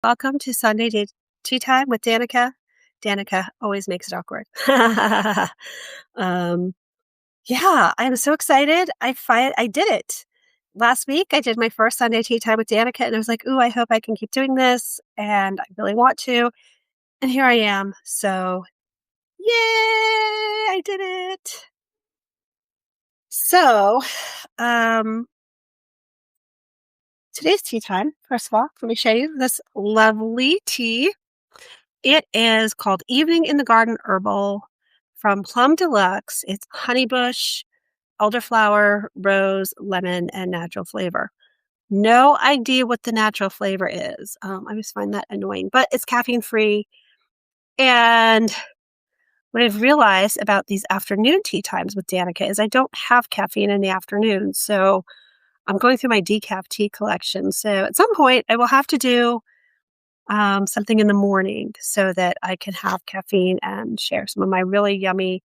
Welcome to Sunday Tea Time with Danica. Danica always makes it awkward. um, yeah, I'm so excited. I did it. Last week, I did my first Sunday Tea Time with Danica, and I was like, ooh, I hope I can keep doing this. And I really want to. And here I am. So, yay, I did it. So, um, today's tea time, first of all, let me show you this lovely tea. It is called Evening in the Garden Herbal from Plum Deluxe. It's honeybush, elderflower, rose, lemon, and natural flavor. No idea what the natural flavor is. I just find that annoying, but it's caffeine free. And what I've realized about these afternoon tea times with Danica is I don't have caffeine in the afternoon. So I'm going through my decaf tea collection. So at some point, I will have to do something in the morning so that I can have caffeine and share some of my really yummy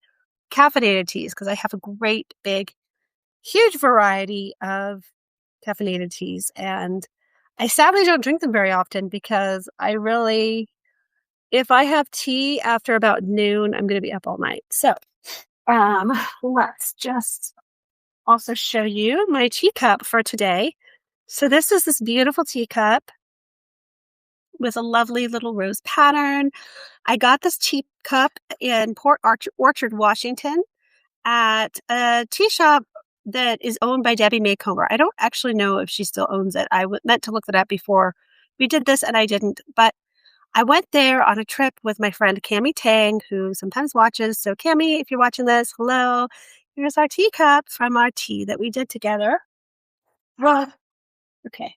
caffeinated teas because I have a great, big, huge variety of caffeinated teas. And I sadly don't drink them very often because if I have tea after about noon, I'm going to be up all night. So let's just also show you my teacup for today. So this is this beautiful teacup with a lovely little rose pattern. I got this teacup in Port Orchard, Washington at a tea shop that is owned by Debbie Maycomer. I don't actually know if she still owns it. I meant to look that up before we did this and I didn't, but I went there on a trip with my friend Cammie Tang, who sometimes watches. So Cammie, if you're watching this, hello. Here's our teacup from our tea that we did together. Okay.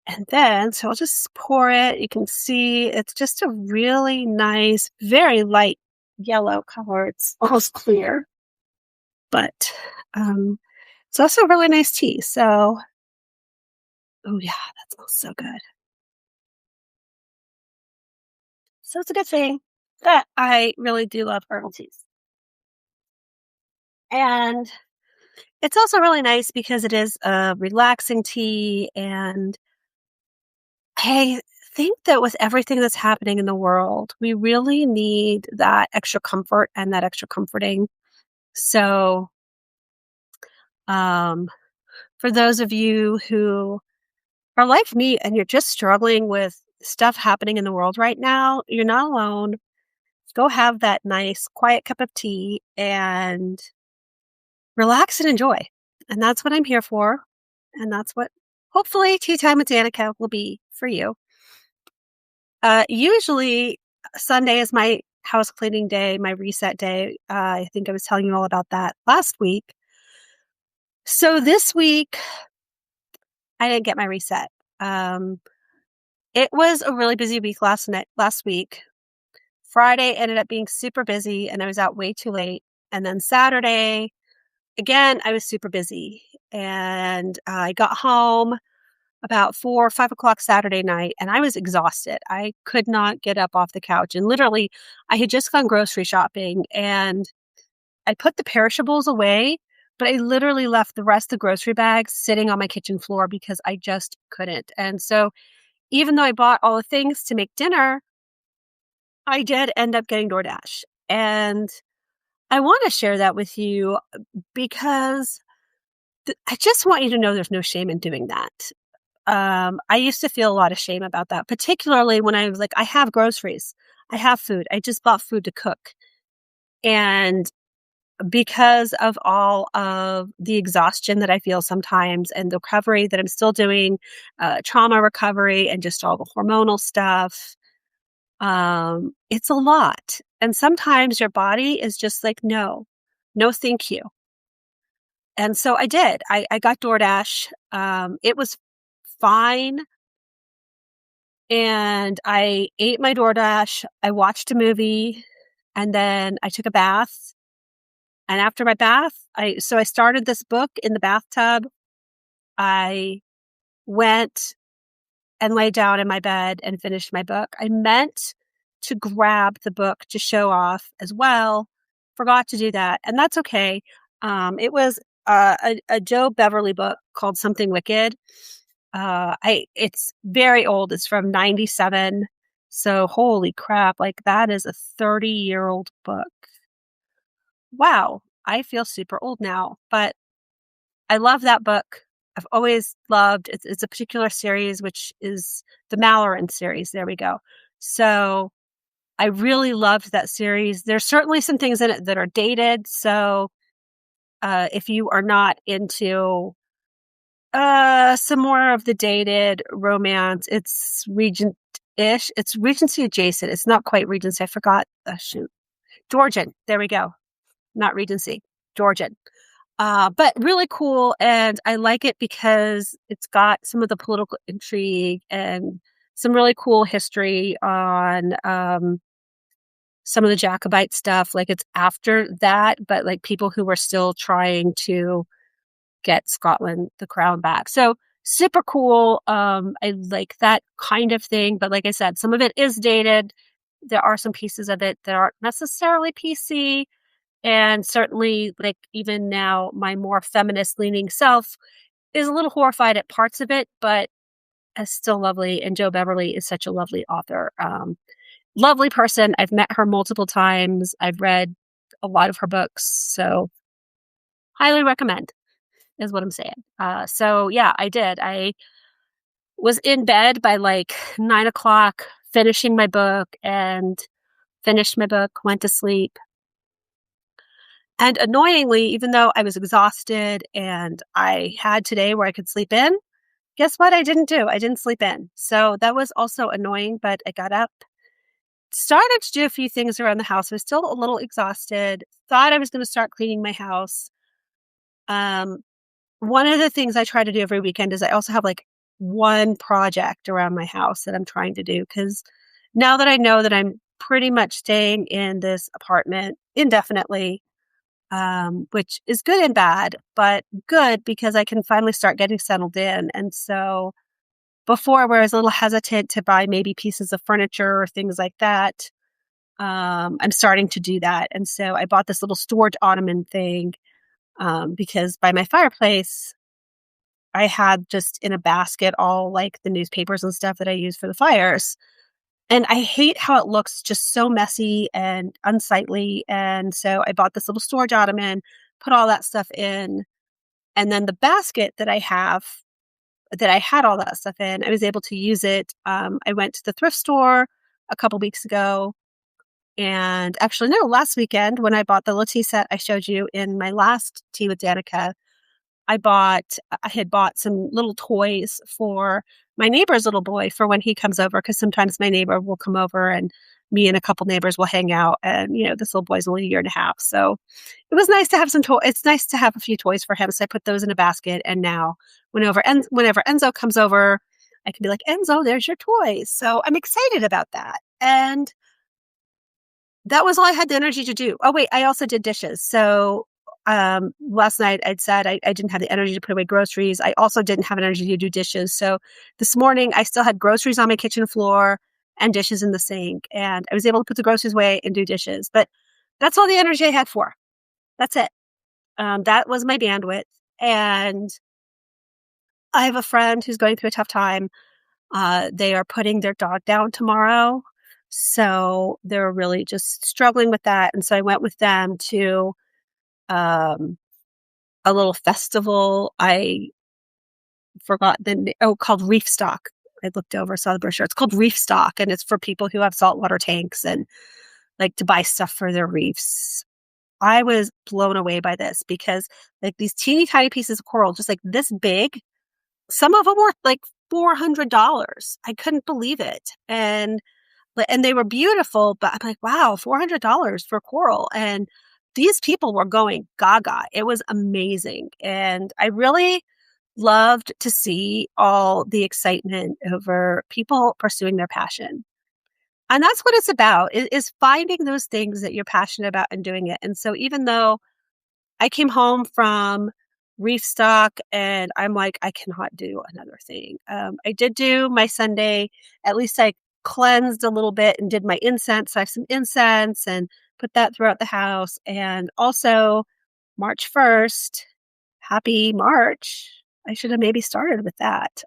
And then, so I'll just pour it. You can see it's just a really nice, very light yellow color. It's almost clear, but it's also a really nice tea. So, oh yeah, that smells so good. So it's a good thing that I really do love herbal teas. And it's also really nice because it is a relaxing tea. And I think that with everything that's happening in the world, we really need that extra comfort and that extra comforting. So, um, for those of you who are like me and you're just struggling with stuff happening in the world right now, you're not alone. Go have that nice, quiet cup of tea and relax and enjoy. And that's what I'm here for. And that's what hopefully Tea Time with Danica will be for you. Usually Sunday is my house cleaning day, my reset day. I think I was telling you all about that last week. So this week, I didn't get my reset. It was a really busy week last week. Friday ended up being super busy and I was out way too late. And then Saturday, again, I was super busy and I got home about 4 or 5 o'clock Saturday night and I was exhausted. I could not get up off the couch. And literally, I had just gone grocery shopping and I put the perishables away, but I literally left the rest of the grocery bags sitting on my kitchen floor because I just couldn't. And so even though I bought all the things to make dinner, I did end up getting DoorDash. And I want to share that with you because I just want you to know there's no shame in doing that. I used to feel a lot of shame about that, particularly when I was like, I have groceries, I have food, I just bought food to cook. And because of all of the exhaustion that I feel sometimes and the recovery that I'm still doing, trauma recovery and just all the hormonal stuff, it's a lot. And sometimes your body is just like, no, thank you. And so I did. I got DoorDash. It was fine. And I ate my DoorDash. I watched a movie and then I took a bath. And after my bath, I started this book in the bathtub. I went and lay down in my bed and finished my book. I meant to grab the book to show off as well. Forgot to do that. And that's okay. It was a Joe Beverly book called Something Wicked. It's very old. It's from 97. So holy crap, like that is a 30-year-old book. Wow, I feel super old now, but I love that book. I've always loved it's a particular series, which is the Malloran series. There we go. So I really loved that series. There's certainly some things in it that are dated. So if you are not into some more of the dated romance, it's Regent-ish. It's Regency adjacent. It's not quite Regency. I forgot. Shoot. Georgian. There we go. Not Regency. Georgian. But really cool. And I like it because it's got some of the political intrigue and some really cool history on some of the Jacobite stuff. Like it's after that, but like people who were still trying to get Scotland the crown back. So super cool. I like that kind of thing. But like I said, some of it is dated. There are some pieces of it that aren't necessarily PC. And certainly, like, even now, my more feminist leaning self is a little horrified at parts of it, but it's still lovely. And Jo Beverly is such a lovely author. Lovely person. I've met her multiple times. I've read a lot of her books. So, highly recommend, is what I'm saying. So, yeah, I did. I was in bed by like 9 o'clock, finishing my book, and finished my book, went to sleep. And annoyingly, even though I was exhausted and I had today where I could sleep in, guess what? I didn't do. I didn't sleep in. So that was also annoying, but I got up, started to do a few things around the house. I was still a little exhausted, thought I was going to start cleaning my house. Um, One of the things I try to do every weekend is I also have like one project around my house that I'm trying to do because now that I know that I'm pretty much staying in this apartment indefinitely, which is good and bad, but good because I can finally start getting settled in. And so before I was a little hesitant to buy maybe pieces of furniture or things like that. I'm starting to do that. And so I bought this little storage ottoman thing because by my fireplace, I had just in a basket all like the newspapers and stuff that I use for the fires. And I hate how it looks just so messy and unsightly. And so I bought this little storage ottoman, put all that stuff in. And then the basket that I have, that I had all that stuff in, I was able to use it. I went to the thrift store a couple weeks ago. And actually, no, last weekend when I bought the little tea set I showed you in my last Tea with Danica, I had bought some little toys for my neighbor's little boy for when he comes over, because sometimes my neighbor will come over and me and a couple neighbors will hang out. And, this little boy's only a year and a half. So it was nice to have some toys. It's nice to have a few toys for him. So I put those in a basket. And now whenever Enzo comes over, I can be like, Enzo, there's your toys. So I'm excited about that. And that was all I had the energy to do. Oh, wait, I also did dishes. So last night I'd said I didn't have the energy to put away groceries. I also didn't have energy to do dishes. So this morning I still had groceries on my kitchen floor and dishes in the sink. And I was able to put the groceries away and do dishes. But that's all the energy I had for. That's it. That was my bandwidth. And I have a friend who's going through a tough time. They are putting their dog down tomorrow. So they're really just struggling with that. And so I went with them to a little festival. I forgot called Reef Stock. I looked over, saw the brochure. It's called Reef Stock, and it's for people who have saltwater tanks and like to buy stuff for their reefs. I was blown away by this because like these teeny tiny pieces of coral, just like this big, some of them were like $400. I couldn't believe it. And they were beautiful, but I'm like, wow, $400 for coral. And these people were going gaga. It was amazing. And I really loved to see all the excitement over people pursuing their passion. And that's what it's about, is finding those things that you're passionate about and doing it. And so even though I came home from Reef Stock and I'm like, I cannot do another thing. I did do my Sunday, at least I cleansed a little bit and did my incense. I have some incense and put that throughout the house. And also March 1st, happy March. I should have maybe started with that.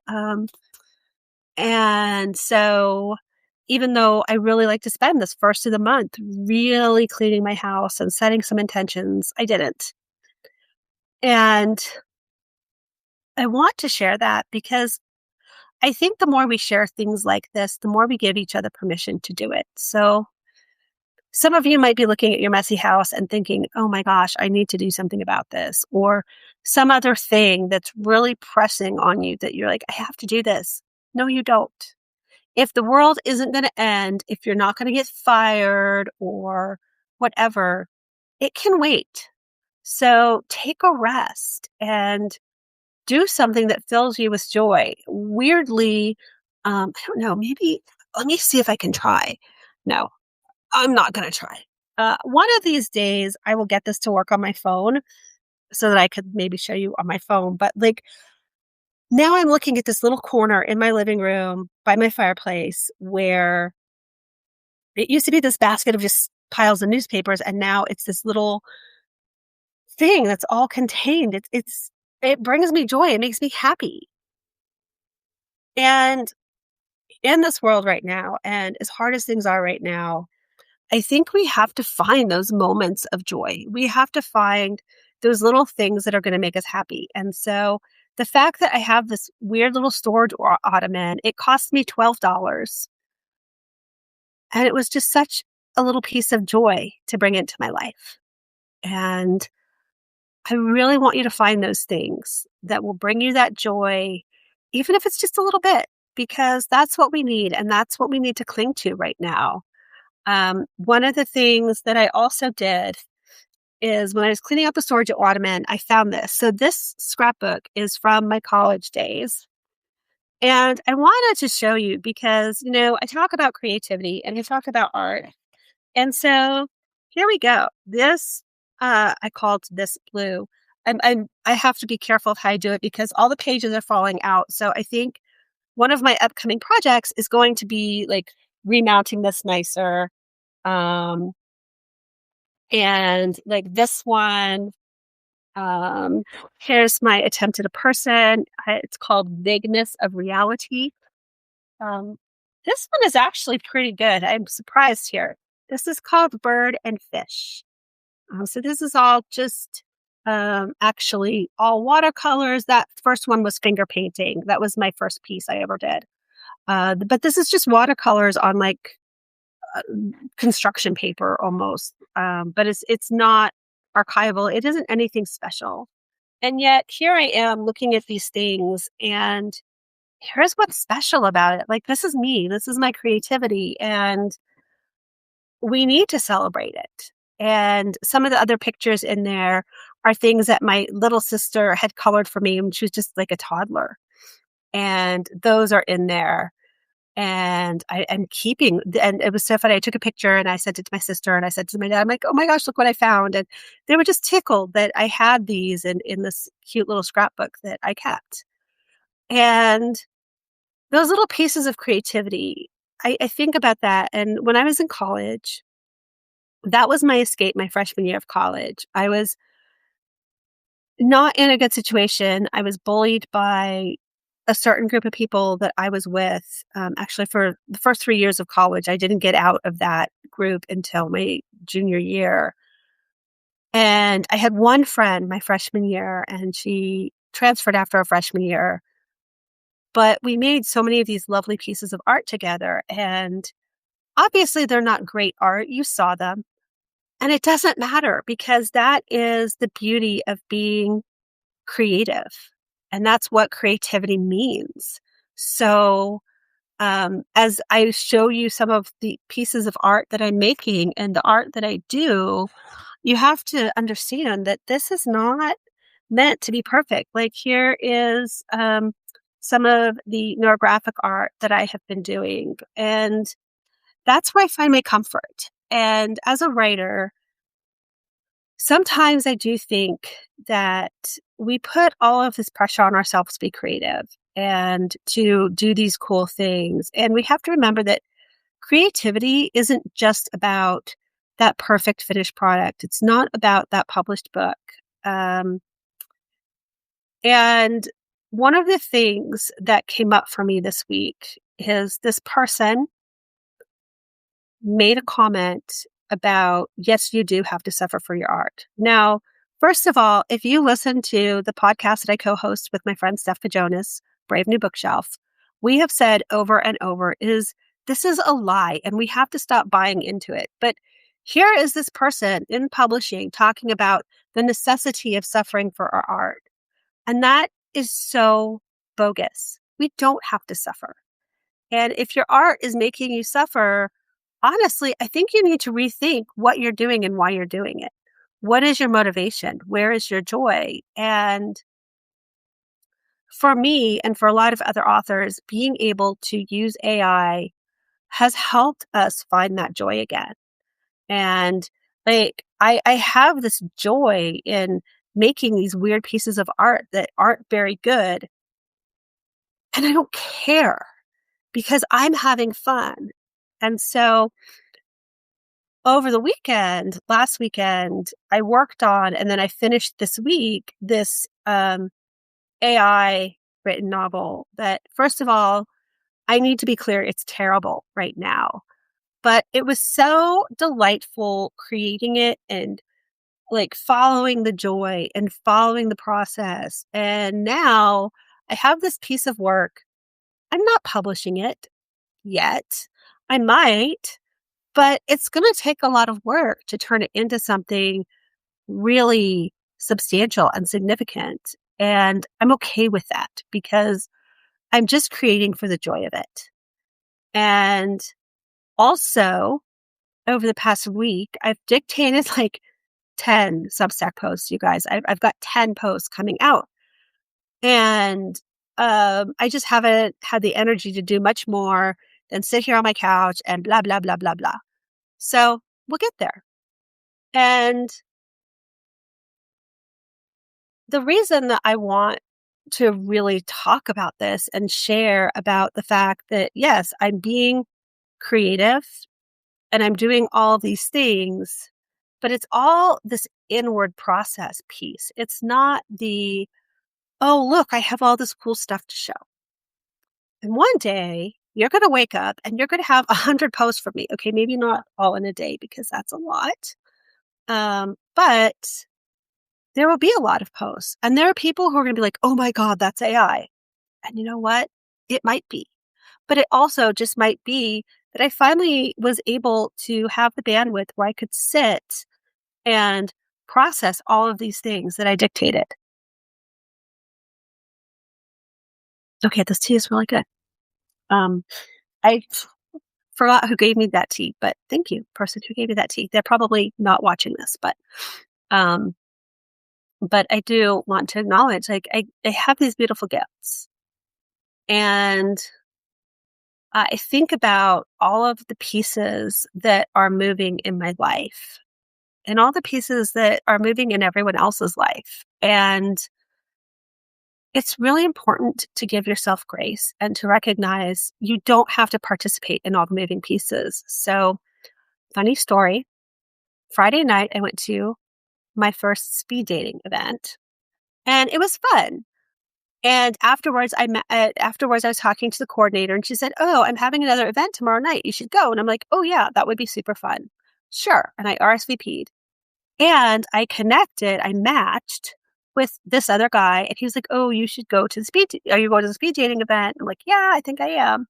And so even though I really like to spend this first of the month really cleaning my house and setting some intentions, I didn't. And I want to share that because I think the more we share things like this, the more we give each other permission to do it. So some of you might be looking at your messy house and thinking, oh my gosh, I need to do something about this. Or some other thing that's really pressing on you that you're like, I have to do this. No, you don't. If the world isn't going to end, if you're not going to get fired or whatever, it can wait. So take a rest and do something that fills you with joy. Weirdly, I don't know, maybe let me see if I can try. No, I'm not going to try. One of these days, I will get this to work on my phone so that I could maybe show you on my phone. But like now I'm looking at this little corner in my living room by my fireplace where it used to be this basket of just piles of newspapers. And now it's this little thing that's all contained. It brings me joy. It makes me happy. And in this world right now, and as hard as things are right now, I think we have to find those moments of joy. We have to find those little things that are going to make us happy. And so the fact that I have this weird little storage ottoman, it cost me $12. And it was just such a little piece of joy to bring into my life. And I really want you to find those things that will bring you that joy, even if it's just a little bit, because that's what we need. And that's what we need to cling to right now. One of the things that I also did is when I was cleaning out the storage at Ottoman, I found this. So this scrapbook is from my college days. And I wanted to show you because, I talk about creativity and I talk about art. And so here we go. This, I called this blue. I have to be careful of how I do it because all the pages are falling out. So I think one of my upcoming projects is going to be like remounting this nicer. Um, and like this one, here's my attempt at a person. It's called Vagueness of Reality. Um, this one is actually pretty good. I'm surprised here. This is called Bird and Fish. So this is all just actually all watercolors. That first one was finger painting. That was my first piece I ever did. But this is just watercolors on like construction paper almost. But it's not archival. It isn't anything special. And yet here I am looking at these things and here's what's special about it. Like, this is me. This is my creativity. And we need to celebrate it. And some of the other pictures in there are things that my little sister had colored for me when she was just like a toddler. And those are in there. And I'm keeping, and it was so funny. I took a picture and I sent it to my sister and I said to my dad, I'm like, oh my gosh, look what I found. And they were just tickled that I had these in this cute little scrapbook that I kept. And those little pieces of creativity, I think about that. And when I was in college, that was my escape my freshman year of college. I was not in a good situation. I was bullied by a certain group of people that I was with. Actually, for the first 3 years of college, I didn't get out of that group until my junior year. And I had one friend my freshman year, and she transferred after our freshman year. But we made so many of these lovely pieces of art together. And obviously, they're not great art. You saw them. And it doesn't matter because that is the beauty of being creative. And that's what creativity means. So, as I show you some of the pieces of art that I'm making and the art that I do, you have to understand that this is not meant to be perfect. Like here is some of the neurographic art that I have been doing. And that's where I find my comfort. And as a writer, sometimes I do think that we put all of this pressure on ourselves to be creative and to do these cool things. And we have to remember that creativity isn't just about that perfect finished product. It's not about that published book. And one of the things that came up for me this week is this person made a comment about, yes, you do have to suffer for your art. Now, first of all, if you listen to the podcast that I co-host with my friend Steph Jonas, Brave New Bookshelf, we have said over and over this is a lie and we have to stop buying into it. But here is this person in publishing talking about the necessity of suffering for our art. And that is so bogus. We don't have to suffer. And if your art is making you suffer, honestly, I think you need to rethink what you're doing and why you're doing it. What is your motivation? Where is your joy? And for me and for a lot of other authors, being able to use AI has helped us find that joy again. And like, I have this joy in making these weird pieces of art that aren't very good. And I don't care because I'm having fun. And so over the weekend, last weekend, I worked on, and then I finished this week, this AI written novel that, first of all, I need to be clear, it's terrible right now. But it was so delightful creating it and like following the joy and following the process. And now I have this piece of work. I'm not publishing it yet. I might, but it's going to take a lot of work to turn it into something really substantial and significant. And I'm okay with that because I'm just creating for the joy of it. And also, over the past week, I've dictated like 10 Substack posts, you guys. I've got 10 posts coming out. And I just haven't had the energy to do much more than sit here on my couch and blah, blah, blah, blah, blah. So we'll get there. And the reason that I want to really talk about this and share about the fact that, yes, I'm being creative and I'm doing all these things, but it's all this inward process piece. It's not the, oh, look, I have all this cool stuff to show. And one day you're going to wake up and you're going to have 100 posts from me. Okay, maybe not all in a day because that's a lot. But there will be a lot of posts. And there are people who are going to be like, oh my God, that's AI. And you know what? It might be. But it also just might be that I finally was able to have the bandwidth where I could sit and process all of these things that I dictated. Okay, this tea is really good. I forgot who gave me that tea, but thank you, person who gave me that tea. They're probably not watching this, but I do want to acknowledge, like, I have these beautiful gifts. And I think about all of the pieces that are moving in my life and all the pieces that are moving in everyone else's life. And it's really important to give yourself grace and to recognize you don't have to participate in all the moving pieces. So, funny story, Friday night, I went to my first speed dating event and it was fun. And afterwards, I was talking to the coordinator and she said, oh, I'm having another event tomorrow night. You should go. And I'm like, oh yeah, that would be super fun. Sure. And I RSVP'd and I matched with this other guy. And he was like, oh, you should go to are you going to the speed dating event? I'm like, yeah, I think I am.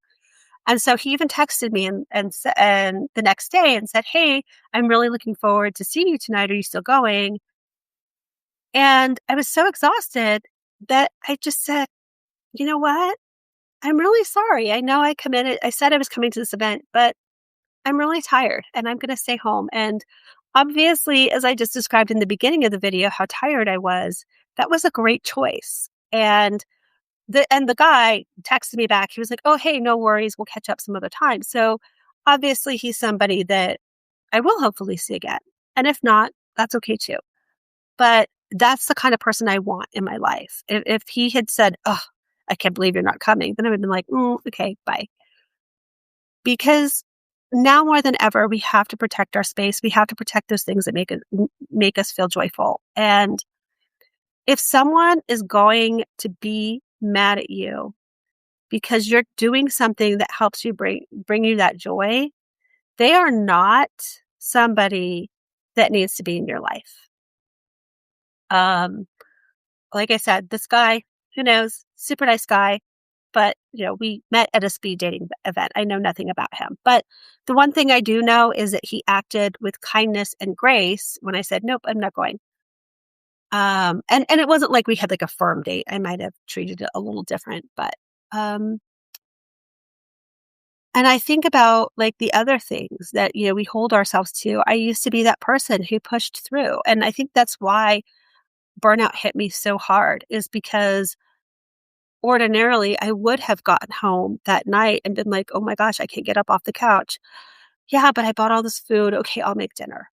And so he even texted me and the next day and said, hey, I'm really looking forward to seeing you tonight. Are you still going? And I was so exhausted that I just said, you know what? I'm really sorry. I know I said I was coming to this event, but I'm really tired and I'm going to stay home. And obviously, as I just described in the beginning of the video, how tired I was, that was a great choice. And the guy texted me back. He was like, oh, hey, no worries. We'll catch up some other time. So obviously he's somebody that I will hopefully see again. And if not, that's okay too. But that's the kind of person I want in my life. If he had said, oh, I can't believe you're not coming, then I would have been like, okay, bye. Because now more than ever, we have to protect our space. We have to protect those things that make us feel joyful. And if someone is going to be mad at you because you're doing something that helps you bring you that joy, they are not somebody that needs to be in your life. Um, like I said, this guy, who knows, super nice guy, but we met at a speed dating event. I know nothing about him. But the one thing I do know is that he acted with kindness and grace when I said, nope, I'm not going. And it wasn't like we had like a firm date. I might have treated it a little different, but um and I think about like the other things that we hold ourselves to. I used to be that person who pushed through. And I think that's why burnout hit me so hard, is because ordinarily I would have gotten home that night and been like, "Oh my gosh, I can't get up off the couch." "Yeah, but I bought all this food. Okay, I'll make dinner."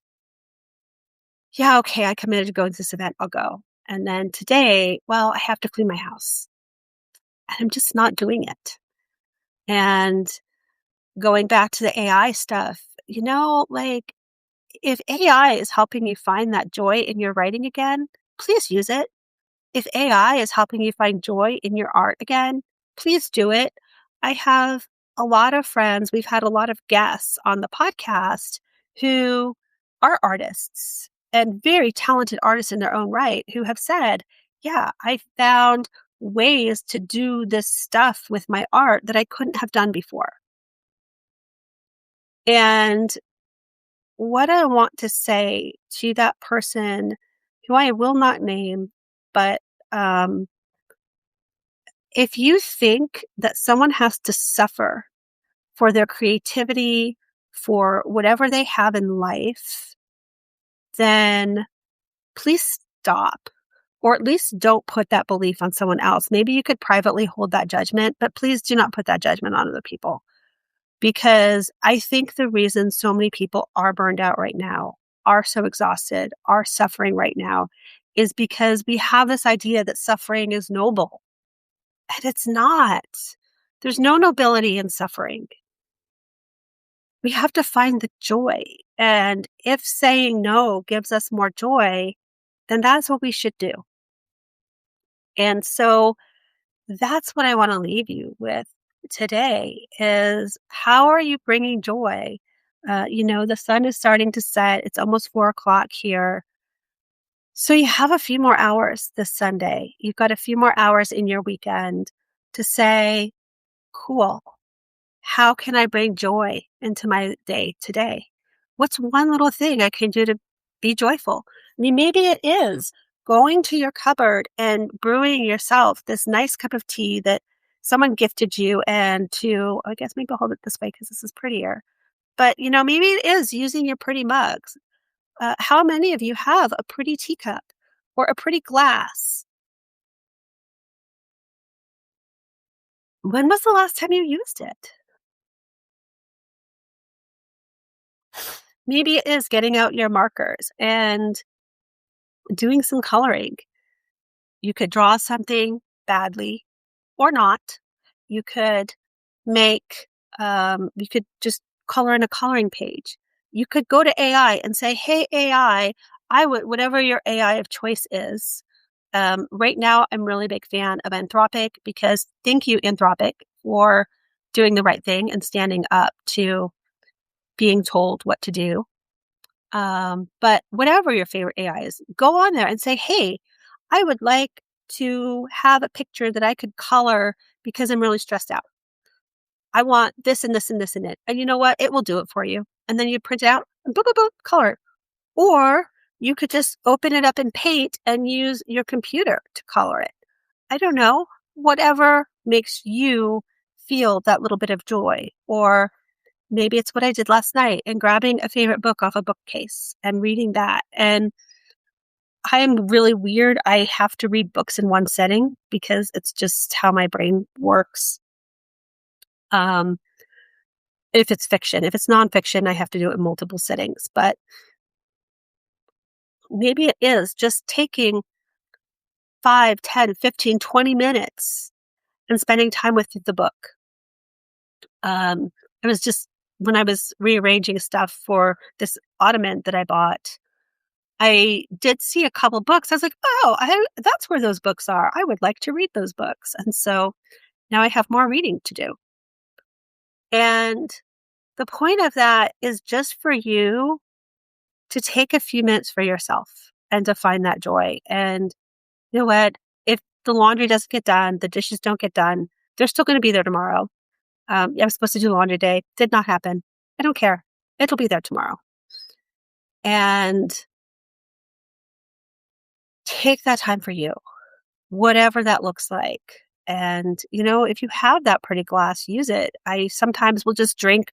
"Yeah, okay, I committed to going to this event. I'll go." And then today, well, I have to clean my house. And I'm just not doing it. And going back to the AI stuff, like, if AI is helping you find that joy in your writing again, please use it. If AI is helping you find joy in your art again, please do it. I have a lot of friends, we've had a lot of guests on the podcast who are artists and very talented artists in their own right, who have said, yeah, I found ways to do this stuff with my art that I couldn't have done before. And what I want to say to that person, who I will not name, but um, if you think that someone has to suffer for their creativity, for whatever they have in life, then please stop. Or at least don't put that belief on someone else. Maybe you could privately hold that judgment, but please do not put that judgment on other people. Because I think the reason so many people are burned out right now, are so exhausted, are suffering right now, is because we have this idea that suffering is noble. And it's not. There's no nobility in suffering. We have to find the joy. And if saying no gives us more joy, then that's what we should do. And so that's what I want to leave you with today is, how are you bringing joy? The sun is starting to set. It's almost 4 o'clock here. So you have a few more hours this Sunday. You've got a few more hours in your weekend to say, cool, how can I bring joy into my day today? What's one little thing I can do to be joyful? I mean, maybe it is going to your cupboard and brewing yourself this nice cup of tea that someone gifted you, and I guess maybe I'll hold it this way because this is prettier. But, maybe it is using your pretty mugs. How many of you have a pretty teacup or a pretty glass? When was the last time you used it? Maybe it is getting out your markers and doing some coloring. You could draw something badly or not. You could you could just color in a coloring page. You could go to AI and say, hey, AI, whatever your AI of choice is. Right now, I'm really a big fan of Anthropic, because thank you, Anthropic, for doing the right thing and standing up to being told what to do. But whatever your favorite AI is, go on there and say, hey, I would like to have a picture that I could color because I'm really stressed out. I want this and this and this and it. And you know what? It will do it for you. And then you print it out and boop, boop, boop, color it. Or you could just open it up in Paint and use your computer to color it. I don't know. Whatever makes you feel that little bit of joy. Or maybe it's what I did last night, and grabbing a favorite book off a bookcase and reading that. And I am really weird. I have to read books in one setting because it's just how my brain works. Um, if it's fiction. If it's nonfiction, I have to do it in multiple settings. But maybe it is just taking 5, 10, 15, 20 minutes and spending time with the book. It was just when I was rearranging stuff for this ottoman that I bought, I did see a couple books. I was like, oh, that's where those books are. I would like to read those books. And so now I have more reading to do. And the point of that is just for you to take a few minutes for yourself and to find that joy. And you know what? If the laundry doesn't get done, the dishes don't get done, they're still going to be there tomorrow. I was supposed to do laundry day. Did not happen. I don't care. It'll be there tomorrow. And take that time for you, whatever that looks like. And, if you have that pretty glass, use it. I sometimes will just drink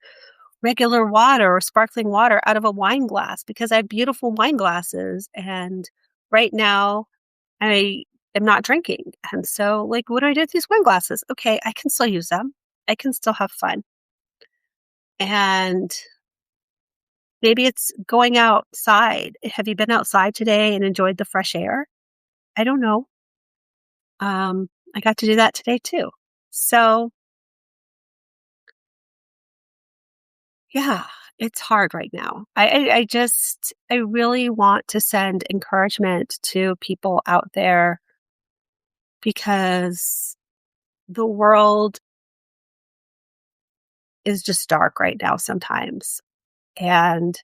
regular water or sparkling water out of a wine glass because I have beautiful wine glasses. And right now I am not drinking. And so, like, what do I do with these wine glasses? Okay, I can still use them. I can still have fun. And maybe it's going outside. Have you been outside today and enjoyed the fresh air? I don't know. I got to do that today too. So, yeah, it's hard right now. I really want to send encouragement to people out there because the world is just dark right now sometimes. And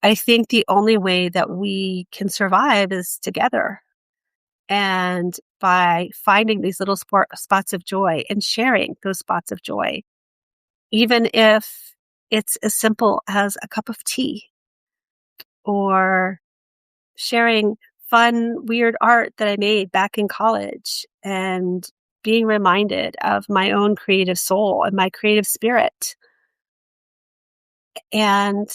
I think the only way that we can survive is together and by finding these little spots of joy and sharing those spots of joy, even if it's as simple as a cup of tea or sharing fun, weird art that I made back in college and being reminded of my own creative soul and my creative spirit. And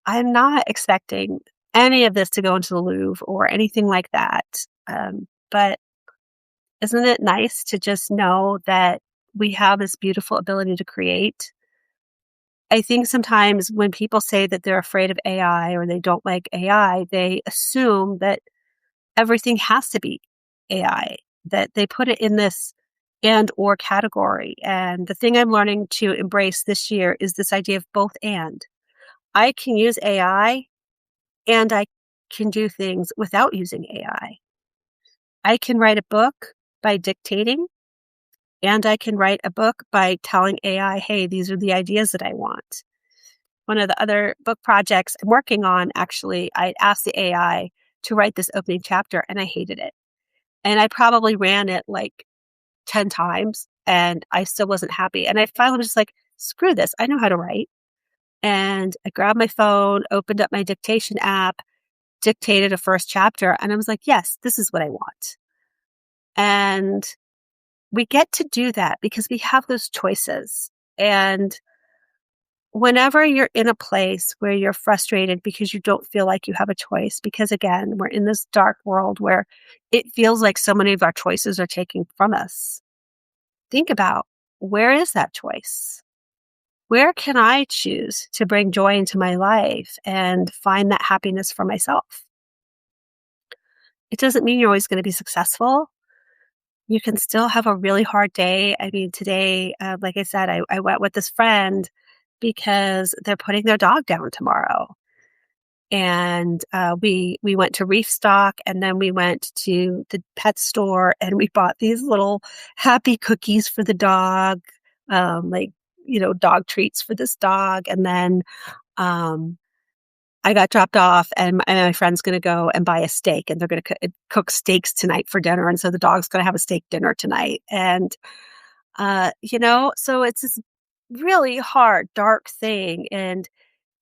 I'm not expecting any of this to go into the Louvre or anything like that. But isn't it nice to just know that we have this beautiful ability to create? I think sometimes when people say that they're afraid of AI or they don't like AI, they assume that everything has to be AI, that they put it in this and or category. And the thing I'm learning to embrace this year is this idea of both and. I can use AI and I can do things without using AI. I can write a book by dictating, and I can write a book by telling AI, hey, these are the ideas that I want. One of the other book projects I'm working on, actually, I asked the AI to write this opening chapter and I hated it. And I probably ran it like 10 times and I still wasn't happy. And I finally was just like, screw this. I know how to write. And I grabbed my phone, opened up my dictation app, dictated a first chapter, and I was like, yes, this is what I want. And we get to do that because we have those choices. And whenever you're in a place where you're frustrated because you don't feel like you have a choice, because again, we're in this dark world where it feels like so many of our choices are taken from us. Think about, where is that choice? Where can I choose to bring joy into my life and find that happiness for myself? It doesn't mean you're always going to be successful. You can still have a really hard day. I mean, today, like I said, I went with this friend because they're putting their dog down tomorrow. And we went to Reef Stock, and then we went to the pet store and we bought these little happy cookies for the dog, dog treats for this dog. And then I got dropped off, and my friend's going to go and buy a steak, and they're going to cook steaks tonight for dinner. And so the dog's going to have a steak dinner tonight. And, so it's this really hard, dark thing. And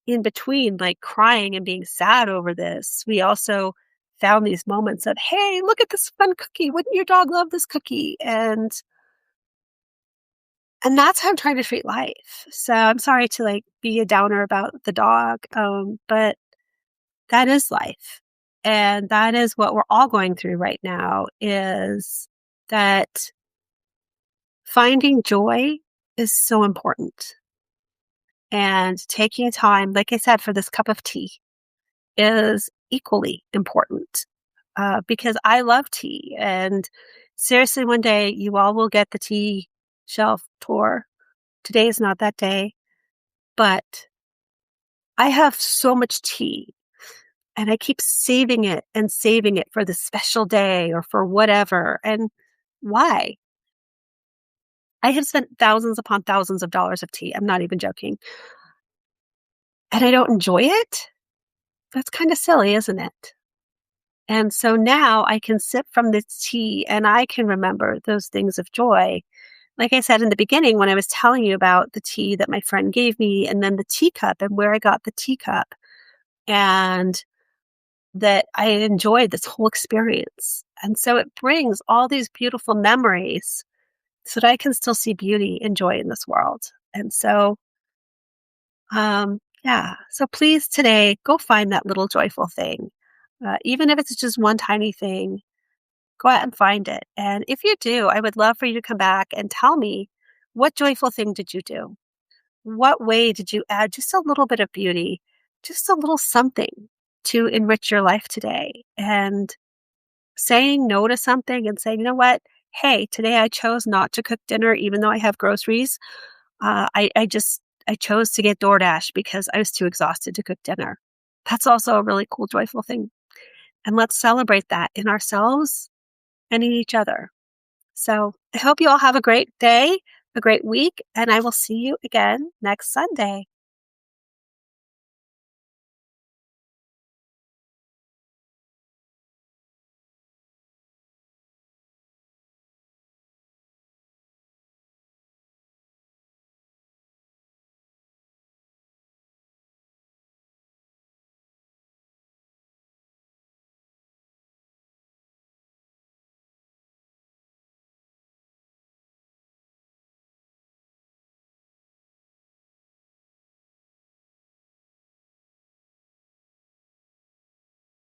in between, like crying and being sad over this, we also found these moments of, hey, look at this fun cookie. Wouldn't your dog love this cookie? And that's how I'm trying to treat life. So I'm sorry to like be a downer about the dog. But that is life. And that is what we're all going through right now, is that finding joy is so important. And taking time, like I said, for this cup of tea is equally important, because I love tea. And seriously, one day you all will get the tea shelf tour. Today is not that day, but I have so much tea. And I keep saving it for the special day or for whatever. And why? I have spent thousands upon thousands of dollars of tea. I'm not even joking. And I don't enjoy it? That's kind of silly, isn't it? And so now I can sip from this tea and I can remember those things of joy. Like I said in the beginning, when I was telling you about the tea that my friend gave me, and then the teacup and where I got the teacup, and that I enjoyed this whole experience. And so it brings all these beautiful memories so that I can still see beauty and joy in this world. And so, yeah. So please today, go find that little joyful thing. Even if it's just one tiny thing, go out and find it. And if you do, I would love for you to come back and tell me, what joyful thing did you do? What way did you add just a little bit of beauty, just a little something to enrich your life today? And saying no to something and saying, you know what? Hey, today I chose not to cook dinner, even though I have groceries. I chose to get DoorDash because I was too exhausted to cook dinner. That's also a really cool, joyful thing. And let's celebrate that in ourselves and in each other. So I hope you all have a great day, a great week, and I will see you again next Sunday.